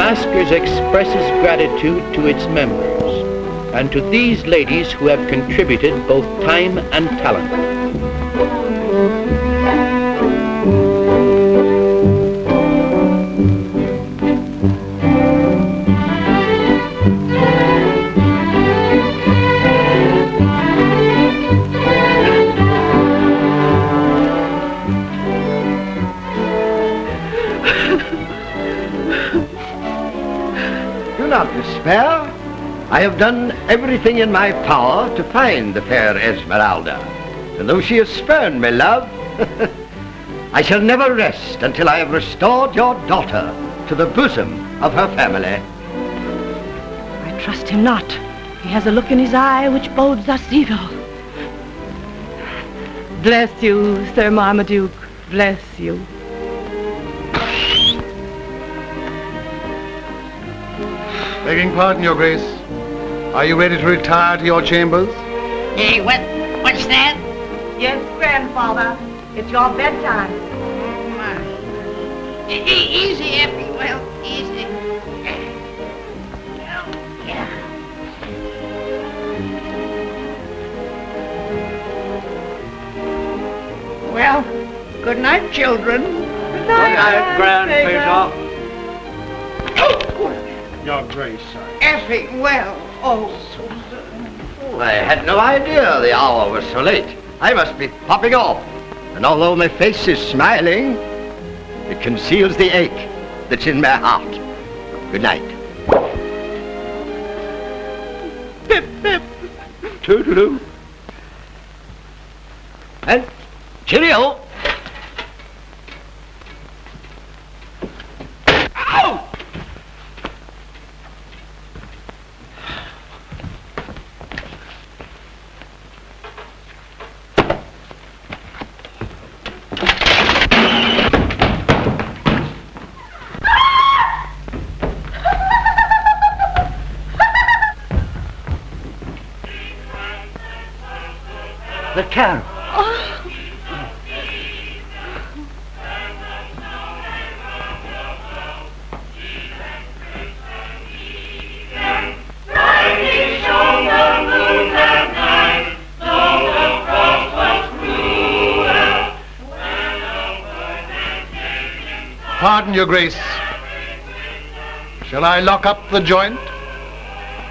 Masquers expresses gratitude to its members and to these ladies who have contributed both time and talent. Do not despair. I have done everything in my power to find the fair Esmeralda. And though she has spurned me, love, I shall never rest until I have restored your daughter to the bosom of her family. I trust him not. He has a look in his eye which bodes us evil. Bless you, Sir Marmaduke. Bless you. Begging pardon, Your Grace. Are you ready to retire to your chambers? Hey, what's that? Yes, grandfather. It's your bedtime. Easy, Effie. Well, easy. Yeah. Well, good night, children. Good night, Grand Paisha. Your Grace, sir. Effie, well, oh, Susan. I had no idea the hour was so late. I must be popping off. And although my face is smiling, it conceals the ache that's in my heart. Good night. Pip, pip. Toodaloo. And cheerio. Ow! The carol. Pardon, Your Grace. Shall I lock up the joint?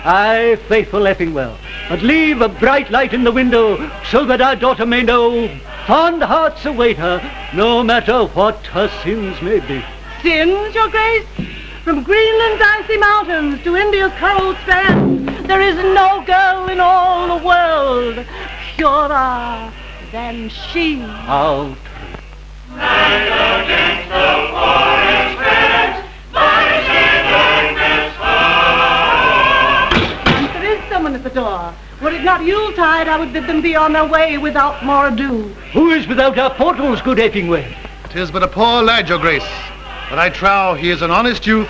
Aye, faithful Effingwell, but leave a bright light in the window so that our daughter may know fond hearts await her, no matter what her sins may be. Sins, Your Grace? From Greenland's icy mountains to India's cold strand, there is no girl in all the world purer than she. How true. There is someone at the door. Were it not Yuletide, I would bid them be on their way without more ado. Who is without our portals, good Effingwell? 'Tis but a poor lad, Your Grace, but I trow he is an honest youth,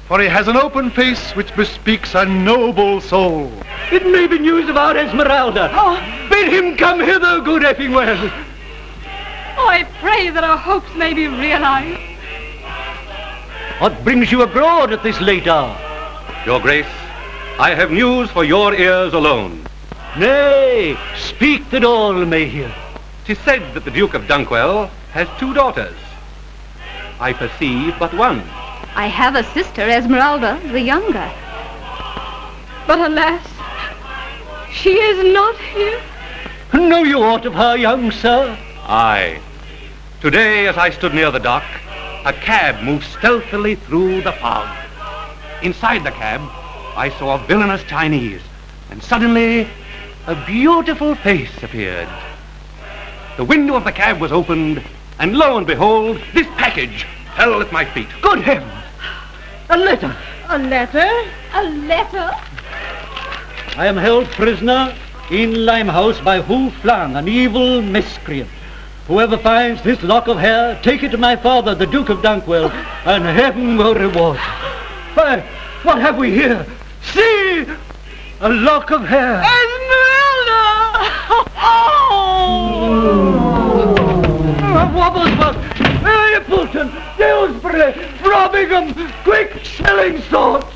for he has an open face which bespeaks a noble soul. It may be news of our Esmeralda. Oh. Bid him come hither, good Effingwell. Oh, I pray that our hopes may be realized. What brings you abroad at this late hour? Your Grace, I have news for your ears alone. Nay, speak that all may hear. 'Tis said that the Duke of Dunkwell has 2 daughters. I perceive but one. I have a sister, Esmeralda, the younger. But alas, she is not here. Know you aught of her, young sir? Aye. Today, as I stood near the dock, a cab moved stealthily through the fog. Inside the cab, I saw a villainous Chinese, and suddenly a beautiful face appeared. The window of the cab was opened, and lo and behold, this package fell at my feet. Good heavens! A letter! A letter? A letter? I am held prisoner in Limehouse by Hu Flang, an evil miscreant. Whoever finds this lock of hair, take it to my father, the Duke of Dunkwell, and heaven will reward you. Why, what have we here? See! A lock of hair! Esmeralda! Oh! Wobblesworth! Hey, Fulton! Deus Dewsbury, Frobingham, quick, selling sorts!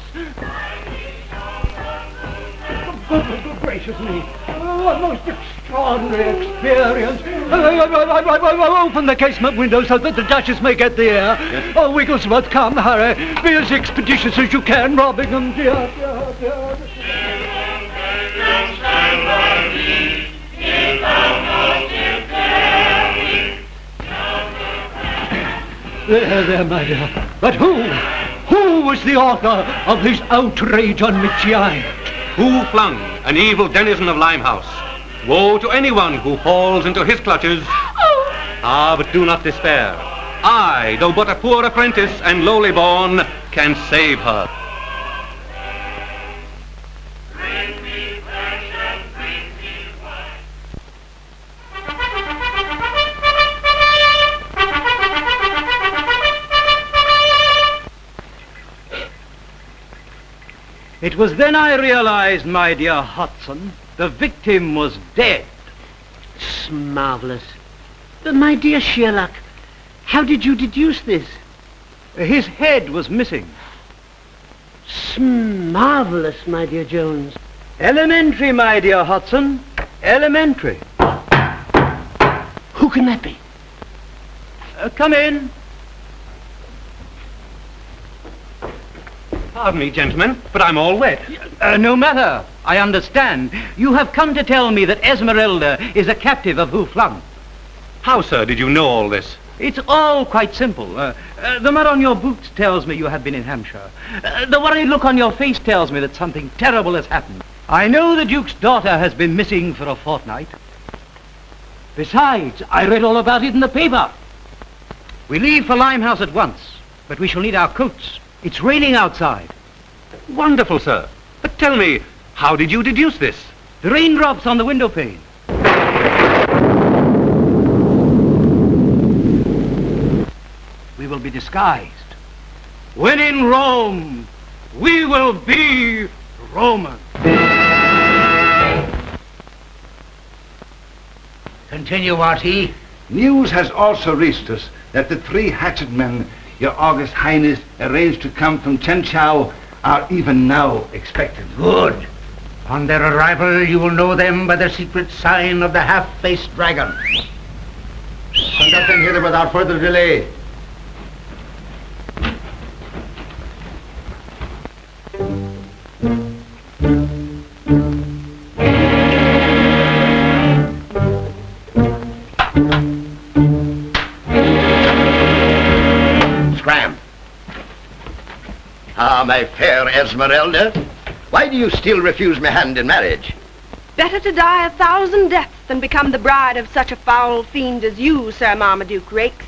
Good gracious me, what most extraordinary experience. Open the casement window so that the Duchess may get the air. Yes. Oh, Wigglesworth, come, hurry. Be as expeditious as you can, Robingham, dear. There, my dear. But who was the author of this outrage on my child? Who flung an evil denizen of Limehouse? Woe to anyone who falls into his clutches. Ah, but do not despair. I, though but a poor apprentice and lowly born, can save her. It was then I realized, my dear Hudson, the victim was dead. It's marvelous. But my dear Sherlock, how did you deduce this? His head was missing. It's marvelous, my dear Jones. Elementary, my dear Hudson. Elementary. Who can that be? Come in. Pardon me, gentlemen, but I'm all wet. No matter. I understand. You have come to tell me that Esmeralda is a captive of Who Flung. How, sir, did you know all this? It's all quite simple. The mud on your boots tells me you have been in Hampshire. The worried look on your face tells me that something terrible has happened. I know the Duke's daughter has been missing for a fortnight. Besides, I read all about it in the paper. We leave for Limehouse at once, but we shall need our coats. It's raining outside. Wonderful, sir. But tell me, how did you deduce this? The raindrops on the window pane. We will be disguised. When in Rome, we will be Roman. Continue, Artie. News has also reached us that the 3 hatchet men Your August Highness arranged to come from Chenchow are even now expected. Good. On their arrival, you will know them by the secret sign of the half-faced dragon. Conduct them hither without further delay. Ah, my fair Esmeralda, why do you still refuse me hand in marriage? Better to die 1,000 deaths than become the bride of such a foul fiend as you, Sir Marmaduke Rakes.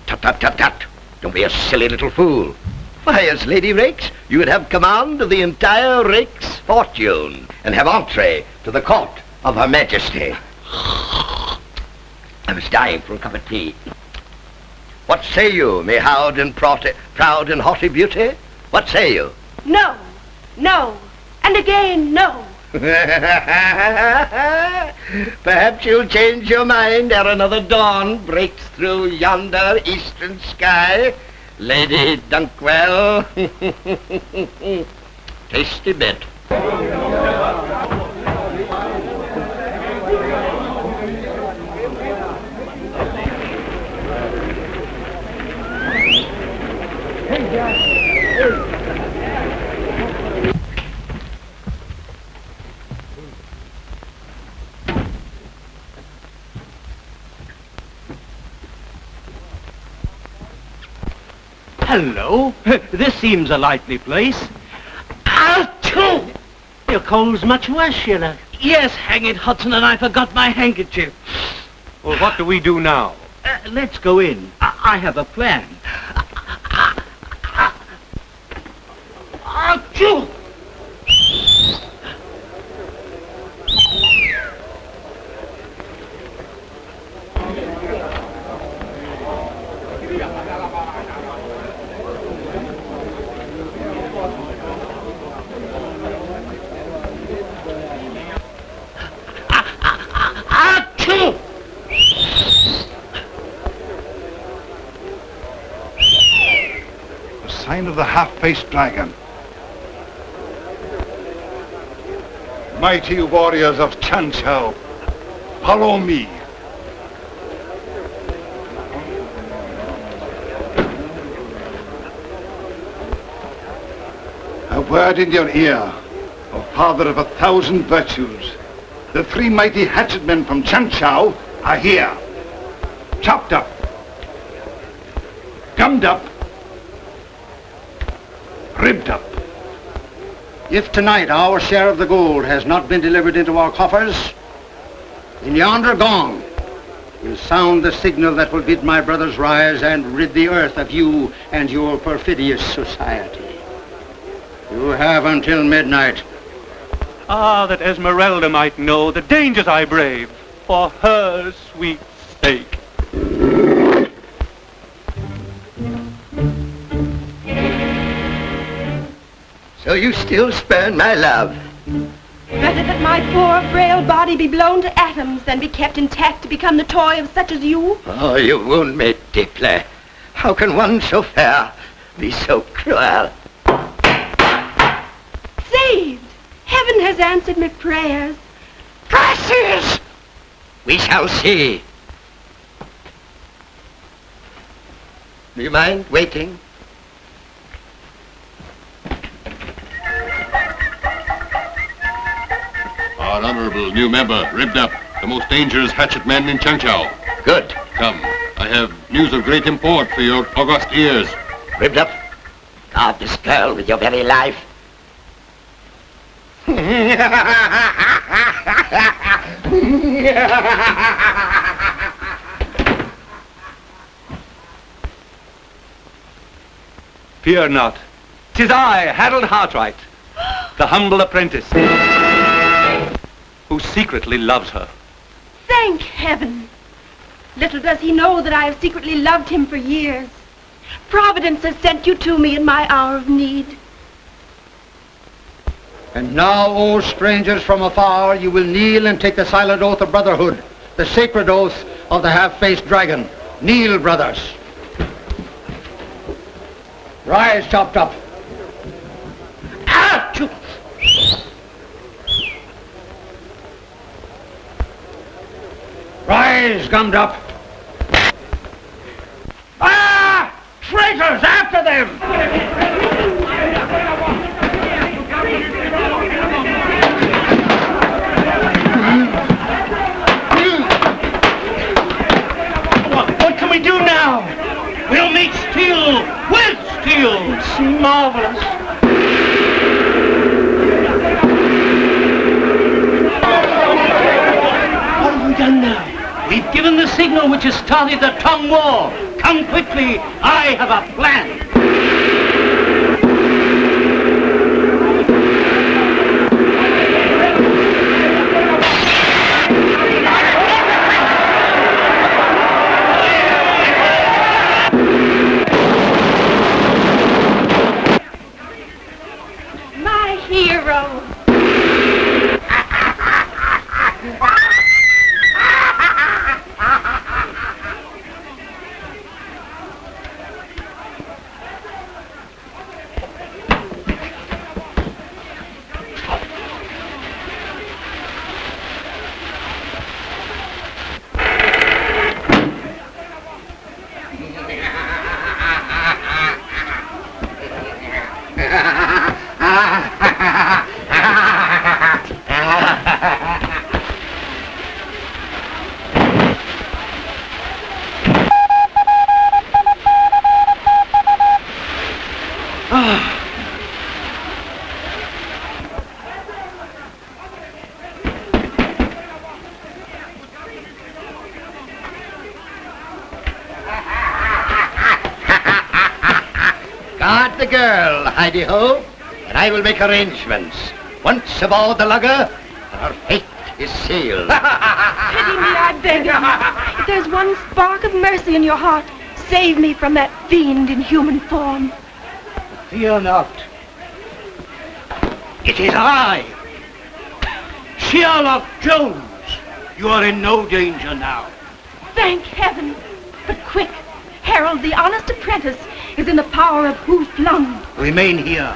Tut, tut, tut, tut. Don't be a silly little fool. Why, as Lady Rakes, you would have command of the entire Rakes fortune and have entree to the court of Her Majesty. I was dying for a cup of tea. What say you, me proud and haughty beauty? What say you? No, no, and again no. Perhaps you'll change your mind ere another dawn breaks through yonder eastern sky. Lady Dunkwell. Tasty bit. Hello. This seems a likely place. Achoo! Your cold's much worse, Sherlock. Yes, hang it, Hudson, and I forgot my handkerchief. Well, what do we do now? Let's go in. I have a plan. Achoo! sign of the half-faced dragon. Mighty warriors of Chanchao, follow me. A word in your ear, O father of 1,000 virtues. The 3 mighty hatchet men from Chanchao are here. Chopped up, gummed up, ribbed up. If tonight our share of the gold has not been delivered into our coffers, in yonder gong will sound the signal that will bid my brothers rise and rid the earth of you and your perfidious society. You have until midnight. Ah, that Esmeralda might know the dangers I brave for her sweet sake. So you still spurn my love? Rather that my poor, frail body be blown to atoms than be kept intact to become the toy of such as you? Oh, you wound me deeply. How can one so fair be so cruel? Saved! Heaven has answered my prayers. Curses! We shall see. Do you mind waiting? Our honorable new member, ribbed up, the most dangerous hatchet man in Chanchao. Good. Come, I have news of great import for your august ears. Ribbed up, guard this girl with your very life. Fear not. 'Tis I, Harold Hartright, the humble apprentice, who secretly loves her. Thank heaven! Little does he know that I have secretly loved him for years. Providence has sent you to me in my hour of need. And now, O strangers from afar, you will kneel and take the silent oath of brotherhood, the sacred oath of the half-faced dragon. Kneel, brothers. Rise, chopped up. Achoo! Rise, gummed up. Ah! Traitors, after them! What can we do now? We'll meet steel with steel. It's marvelous. What have we done now? We've given the signal which has started the Tong War. Come quickly. I have a plan. My hero! Guard the girl, Heidi-ho, and I will make arrangements. Once aboard the lugger, our fate is sealed. Pity me, I beg of you. If there's one spark of mercy in your heart, save me from that fiend in human form. Fear not. It is I, Sherlock Jones. You are in no danger now. Thank heaven. But quick, Harold, the honest apprentice, is in the power of Who Flung. Remain here.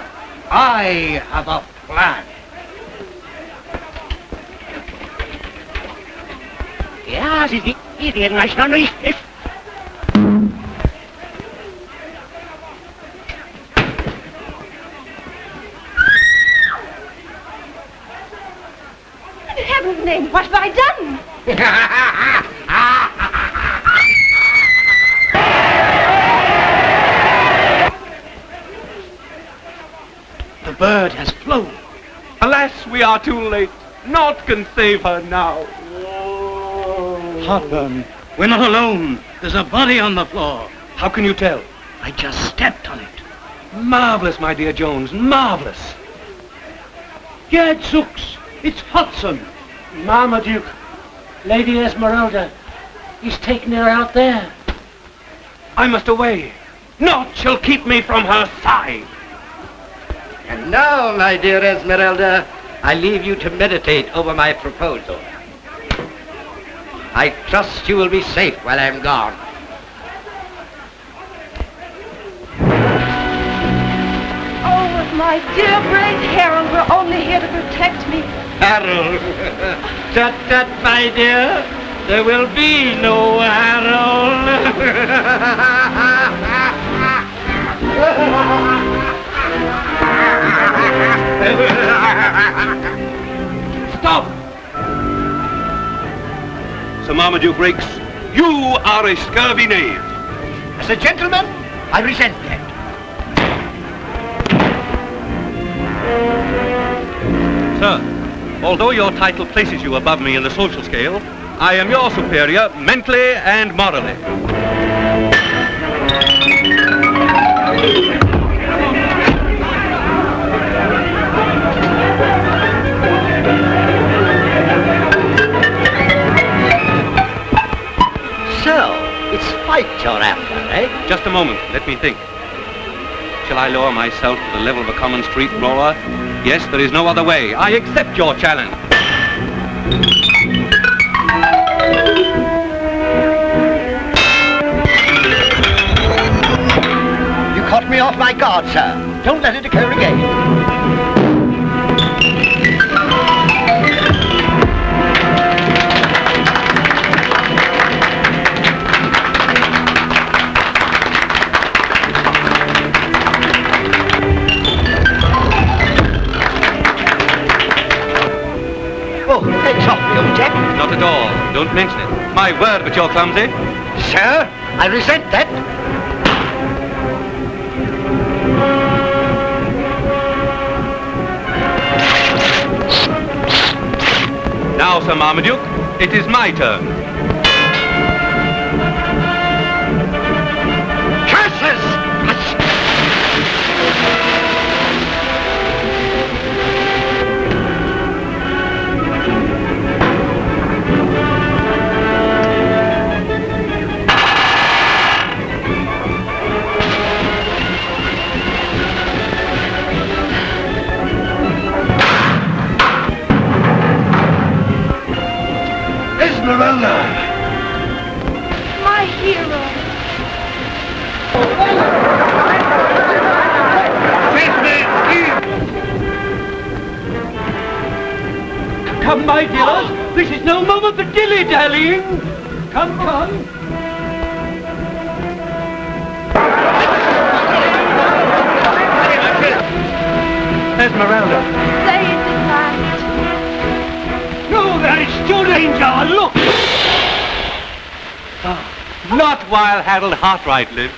I have a plan. Ja, Sie reden euch noch nicht. In heaven's name, what have I done? The bird has flown. Alas, we are too late. Naught can save her now. Heartburn. We're not alone. There's a body on the floor. How can you tell? I just stepped on it. Marvelous, my dear Jones, marvelous. Gadzooks, it's Hudson. Marmaduke, Lady Esmeralda. He's taken her out there. I must away. Naught shall keep me from her side. And now, my dear Esmeralda, I leave you to meditate over my proposal. I trust you will be safe while I'm gone. Oh, if my dear brave Harold were only here to protect me. Harold! Tut, tut, my dear. There will be no Harold. Stop! Sir Marmaduke Rakes, you are a scurvy knave. As a gentleman, I resent that. Sir, although your title places you above me in the social scale, I am your superior mentally and morally. So, it's fight you're after, eh? Just a moment, let me think. Shall I lower myself to the level of a common street brawler? Yes, there is no other way. I accept your challenge. You caught me off my guard, sir. Don't let it occur again. Oh, heads off, young chap. Not at all. Don't mention it. My word, but you're clumsy. Sir, I resent that. Now, Sir Marmaduke, it is my turn. Curses! Esmeralda! My hero. Come, my dears, this is no moment for dilly-dallying. Come, come. Esmeralda. Say it is last. No, there is still danger. Look. Not while Harold Hartright lives.